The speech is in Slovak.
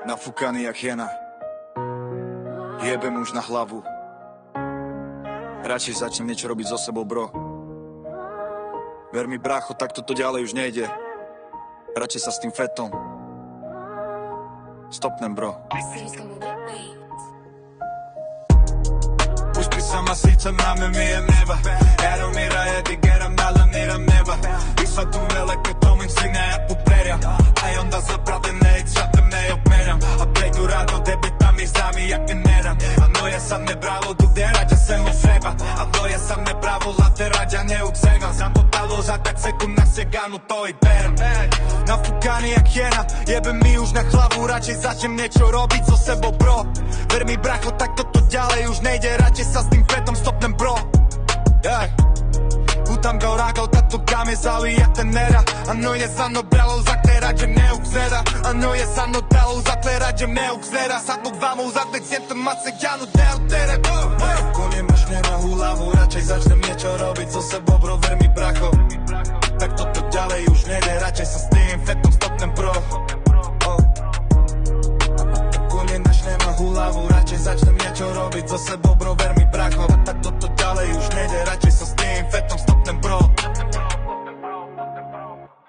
Nafúkaný jak hiena. Jebem už na hlavu. Radšej začnem niečo robiť so sebou, bro. Ver mi, brácho, tak toto ďalej už nejde. Radšej sa s tým fetom stopnem, bro. Pusti sama srca na me, mi je neba. Ero mi raje, digeram, nalaniram neba. I sva tu velike tomim sine, ja poperjam. A i onda zapravljene i čatem ne opmeram. A pređu rado, debitam i zami, jak generam. A no ja sam ne bravo, tu gdje rađa se mu sreba. A no ja sam ne bravo, late rađa ne u cega. Zato talo za tak sekund na seganu, to i berem. Nafukani jak hiena, jebem mi už na hlavu. Radšej začnem niečo robiť so sebou, bro. Ver mi, bracho, tak toto ďalej už nejde. Radšej sa s tým fetom stopnem, bro. Utam ga uragao, tato ga me zali jak tenera. Ano je za mno bralo, zakle rađe ne ukzera. Ano je za mno dalo, zakle rađe ne ukzera. Sad mog vamo, zakle cijentem mace janu deo tere. Ako nemaš nema u hlavu, radšej začnem niečo robiť so sebou, bro. Ver mi, bracho, tak toto ďalej už nejde. Radšej sa s tým fetom stopnem, bro. Ako nemaš nema u hlavu, radšej začnem niečo robiť so sebou, bro. Ver mi, bracho, tak toto ďalej už nejde. Radšej